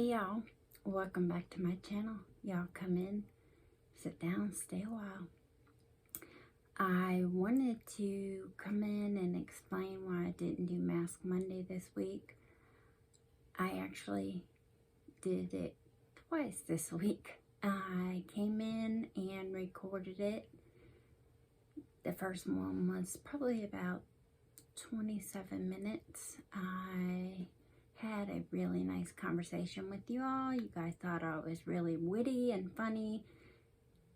Hey y'all, welcome back to my channel. Y'all come in, sit down, stay a while. I wanted to come in and explain why I didn't do Mask Monday this week. I actually did it twice this week. I came in and recorded it. The first one was probably about 27 minutes. I had a really nice conversation with you all. You guys thought I was really witty and funny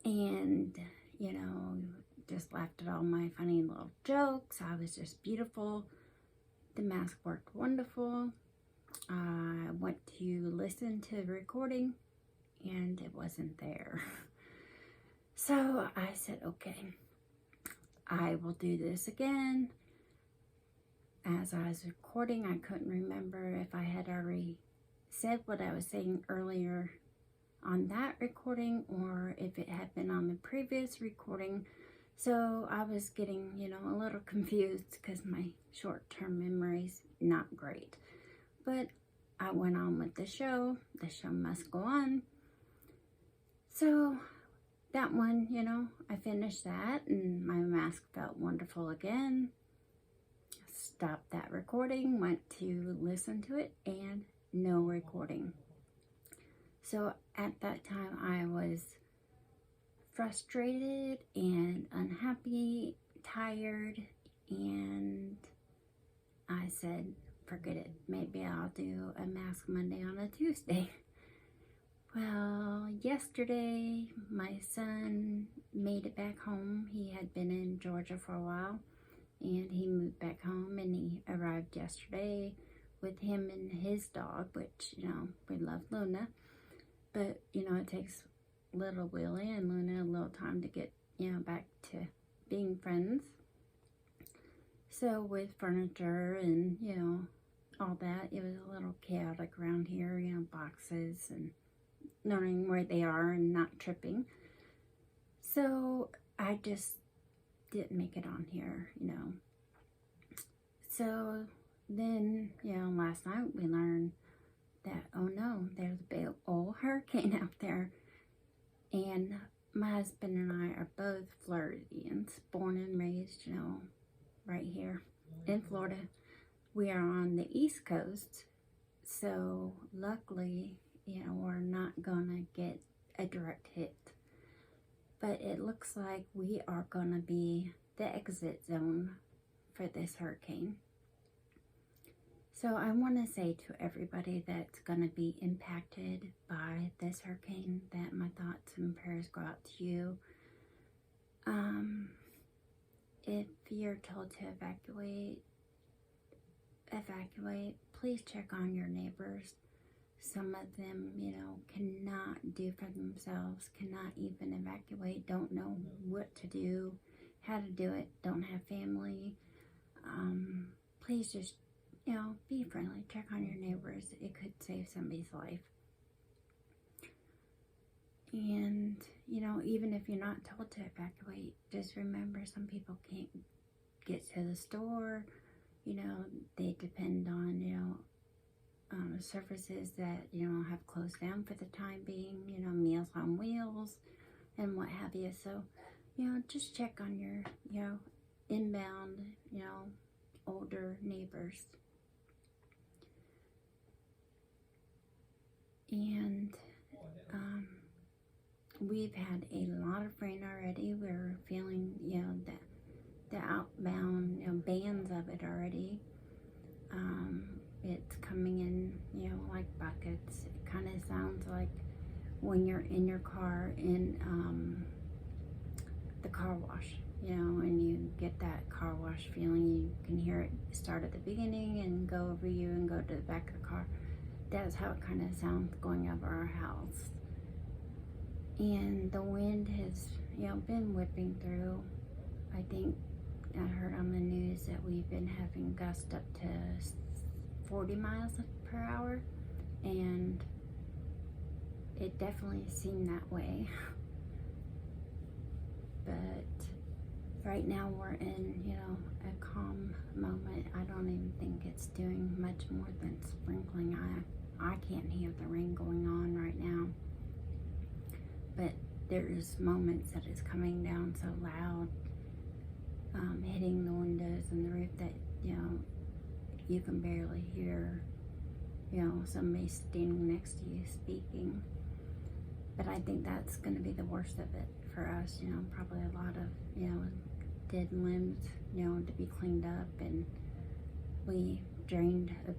and, you know, just laughed at all my funny little jokes. I was just beautiful. The mask worked wonderful. I went to listen to the recording and it wasn't there. So I said, okay, I will do this again. As I was recording, I couldn't remember if I had already said what I was saying earlier on that recording or if it had been on the previous recording. So I was getting, a little confused because my short-term memory's not great. But I went on with the show. The show must go on. So that one, I finished that and my mask felt wonderful again. Stopped that recording, went to listen to it, and no recording. So at that time I was frustrated and unhappy, tired, and I said, forget it. Maybe I'll do a Mask Monday on a Tuesday. Well, yesterday my son made it back home. He had been in Georgia for a while. And he moved back home and he arrived yesterday with him and his dog, which, we love Luna. But, it takes little Willie and Luna a little time to get, back to being friends. So with furniture and, all that, it was a little chaotic around here, boxes and learning where they are and not tripping. So I just didn't make it on here, So then, last night we learned that, oh no, there's a big old hurricane out there. And my husband and I are both Floridians, born and raised, right here in Florida. We are on the East Coast, so luckily, we're not gonna get a direct hit. But it looks like we are going to be the exit zone for this hurricane. So I want to say to everybody that's going to be impacted by this hurricane that my thoughts and prayers go out to you. If you're told to evacuate, please check on your neighbors. Some of them, cannot do for themselves, cannot even evacuate, don't know what to do, how to do it, don't have family. Please just, be friendly. Check on your neighbors. It could save somebody's life. And, even if you're not told to evacuate, just remember some people can't get to the store. They depend on, services that, have closed down for the time being, Meals on Wheels and what have you. So, just check on your, inbound, older neighbors. And, we've had a lot of rain already. We're feeling, the outbound, bands of it already. It's coming in, like buckets. It kind of sounds like when you're in your car in the car wash, and you get that car wash feeling. You can hear it start at the beginning and go over you and go to the back of the car. That's how it kind of sounds going over our house. And the wind has, been whipping through. I think I heard on the news that we've been having gusts up to 40 miles per hour, and it definitely seemed that way. But right now we're in, a calm moment. I don't even think it's doing much more than sprinkling I can't hear the rain going on right now, but there's moments that it's coming down so loud, hitting the windows and the roof that, you know, you can barely hear, you know, somebody standing next to you speaking. But I think that's going to be the worst of it for us, you know, probably a lot of, you know, dead limbs, you know, to be cleaned up. And we drained a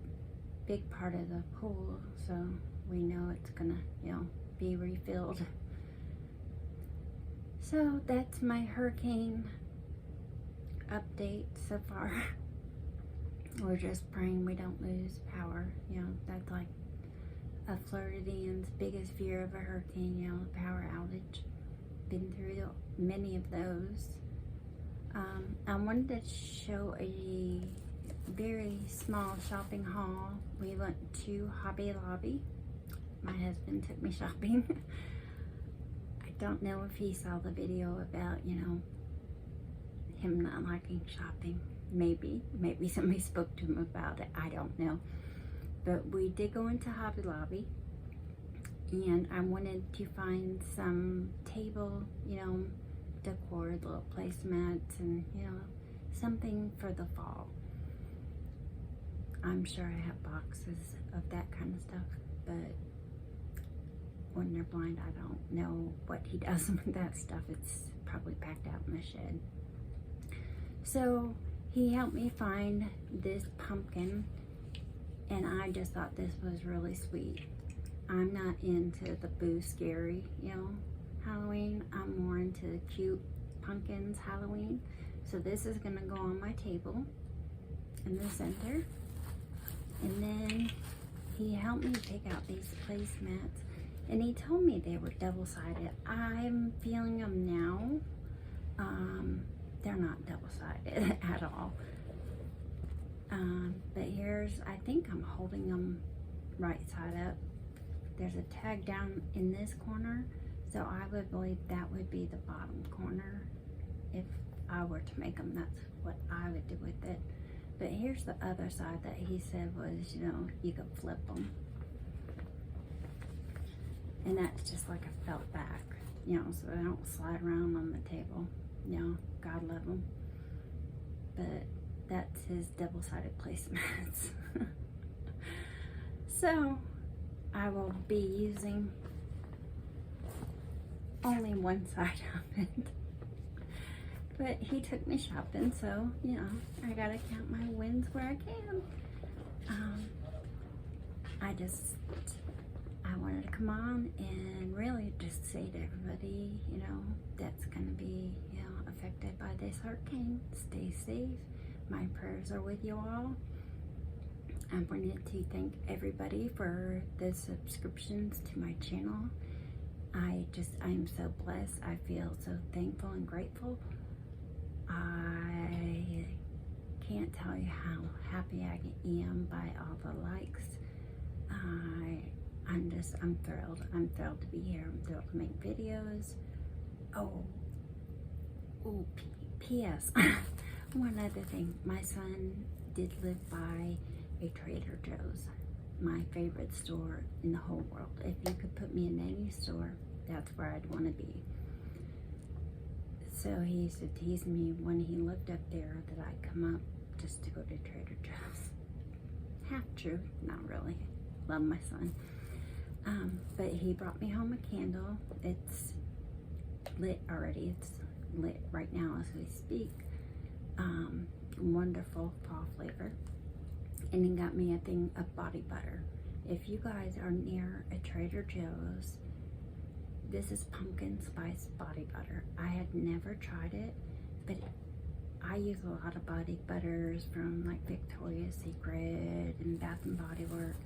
big part of the pool, so we know it's gonna, you know, be refilled. So that's my hurricane update so far. We're just praying we don't lose power. You know, that's like a Floridian's biggest fear of a hurricane, you know, a power outage. Been through many of those. I wanted to show a very small shopping haul. We went to Hobby Lobby. My husband took me shopping. I don't know if he saw the video about, you know, him not liking shopping. Maybe somebody spoke to him about it. I don't know. But we did go into Hobby Lobby, and I wanted to find some table, you know, decor, little placemats, and, you know, something for the fall. I'm sure I have boxes of that kind of stuff, but when they're blind, I don't know what he does with that stuff. It's probably packed out in the shed. So he helped me find this pumpkin, and I just thought this was really sweet. I'm not into the boo scary, you know, Halloween. I'm more into cute pumpkins Halloween. So this is gonna go on my table in the center. And then he helped me pick out these placemats, and he told me they were double-sided. I'm feeling them now. They're not double-sided at all. But here's, I think I'm holding them right side up. There's a tag down in this corner, so I would believe that would be the bottom corner. If I were to make them, that's what I would do with it. But here's the other side that he said was, you know, you could flip them. And that's just like a felt back, you know, so they don't slide around on the table. You know, God love them. But that's his double-sided placemats. So I will be using only one side of it. But he took me shopping, so, you know, I gotta count my wins where I can. I wanted to come on and really just say to everybody, you know, that's gonna be, you know, affected by this hurricane. Stay safe. My prayers are with you all. I wanted to thank everybody for the subscriptions to my channel. I'm so blessed. I feel so thankful and grateful. I can't tell you how happy I am by all the likes. I'm thrilled. I'm thrilled to be here. I'm thrilled to make videos. P.S. One other thing. My son did live by a Trader Joe's, my favorite store in the whole world. If you could put me in any store, that's where I'd want to be. So he used to tease me when he lived up there that I'd come up just to go to Trader Joe's. Half true, not really. Love my son. But he brought me home a candle. It's lit already. It's lit right now as we speak. Wonderful fall flavor. And he got me a thing of body butter. If you guys are near a Trader Joe's, this is pumpkin spice body butter. I had never tried it, but I use a lot of body butters from like Victoria's Secret and Bath and Body Works.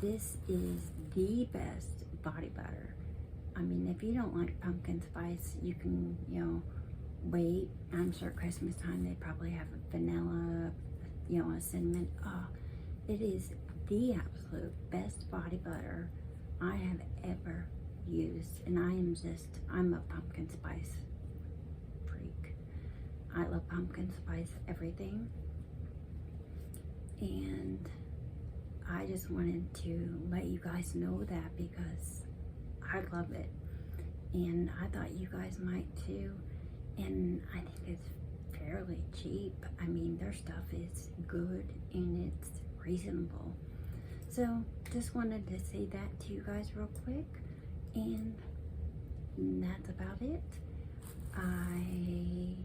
This is the best body butter. I mean, if you don't like pumpkin spice, you can, you know, wait. I'm sure Christmas time they probably have a vanilla, you know, a cinnamon. Oh, it is the absolute best body butter I have ever used, and I'm a pumpkin spice freak. I love pumpkin spice everything, and I just wanted to let you guys know that because I love it. And I thought you guys might too. And I think it's fairly cheap. I mean, their stuff is good and it's reasonable. So just wanted to say that to you guys real quick. And that's about it. I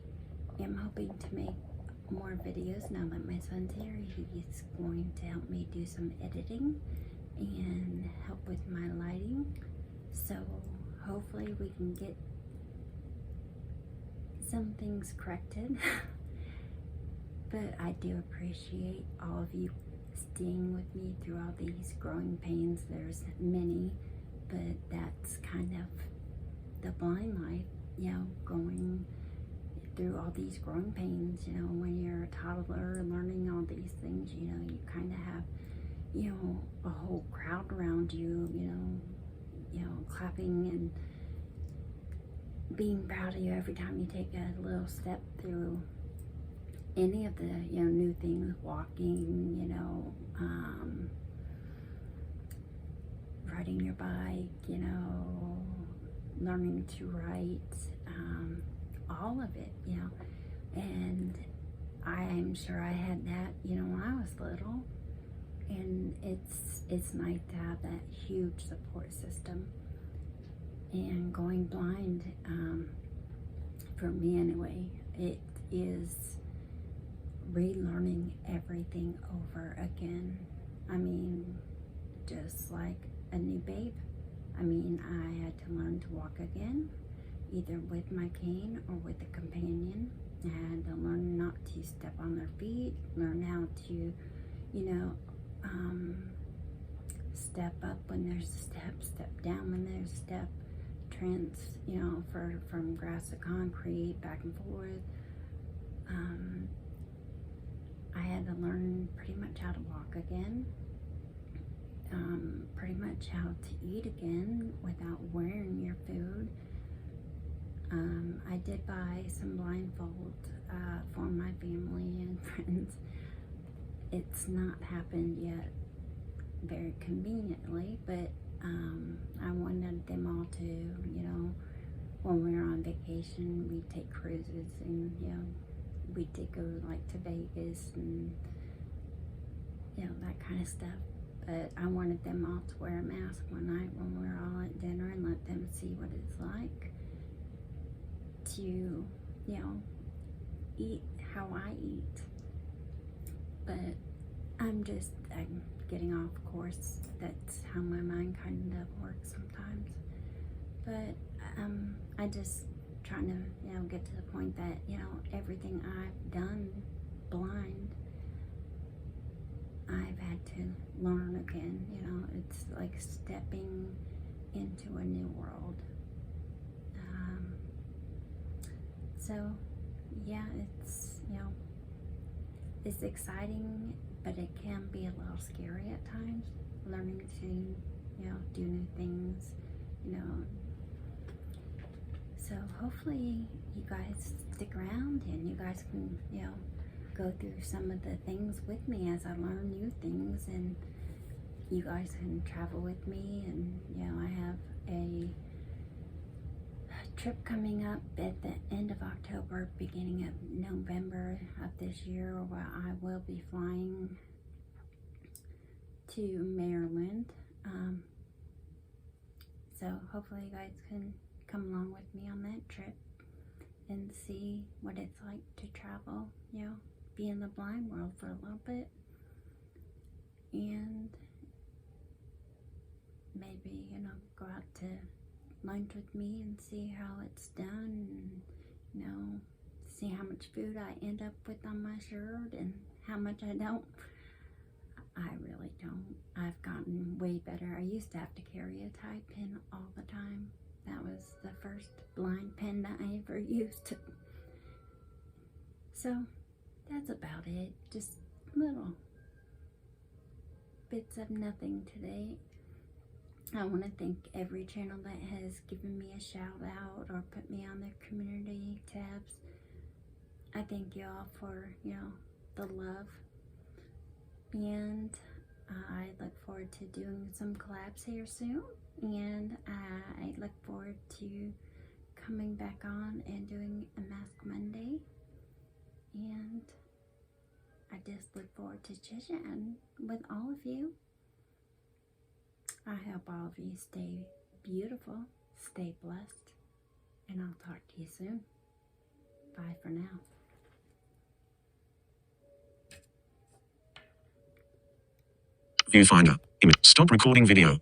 am hoping to make more videos now that my son's here. He's going to help me do some editing and help with my lighting. So hopefully we can get some things corrected. But I do appreciate all of you staying with me through all these growing pains. There's many, but that's kind of the blind life, you know, going through all these growing pains. You know, when you're a toddler learning all these things, you know, you kind of have, you know, a whole crowd around you, you know, clapping and being proud of you every time you take a little step through any of the, you know, new things, walking, you know, riding your bike, you know, learning to write, all of it, you know. And I'm sure I had that, you know, when I was little. And it's nice to have that huge support system. And going blind, for me anyway, it is relearning everything over again. I mean, just like a new babe. I mean, I had to learn to walk again, either with my cane or with a companion. I had to learn not to step on their feet, learn how to, you know, step up when there's a step down when there's a step, you know, from grass to concrete, back and forth. I had to learn pretty much how to walk again, pretty much how to eat again without wearing your food. I did buy some blindfold for my family and friends. It's not happened yet very conveniently, but I wanted them all to, you know, when we were on vacation, we'd take cruises and, you know, we did go like to Vegas and, you know, that kind of stuff. But I wanted them all to wear a mask one night when we were all at dinner and let them see what it's like to, you know, eat how I eat. But I'm getting off course. That's how my mind kind of works sometimes. But I just trying to, you know, get to the point that, you know, everything I've done blind, I've had to learn again. You know, it's like stepping into a new world. So yeah, it's, you know, it's exciting, but it can be a little scary at times, learning to, you know, do new things, you know. So hopefully you guys stick around and you guys can, you know, go through some of the things with me as I learn new things, and you guys can travel with me. And, you know, I have a trip coming up at the end of October, beginning of November of this year, where I will be flying to Maryland. So hopefully you guys can come along with me on that trip and see what it's like to travel, you know, be in the blind world for a little bit, and maybe, you know, go out to lunch with me and see how it's done, and, you know, see how much food I end up with on my shirt and how much I don't. I really don't. I've gotten way better. I used to have to carry a Tide pen all the time. That was the first blind pen that I ever used. So that's about it. Just little bits of nothing today. I want to thank every channel that has given me a shout out or put me on their community tabs. I thank you all for, you know, the love. And I look forward to doing some collabs here soon, and I look forward to coming back on and doing a Mask Monday, and I just look forward to chit-chatting with all of you. I hope all of you stay beautiful, stay blessed, and I'll talk to you soon. Bye for now. Viewfinder. Image. Stop recording video.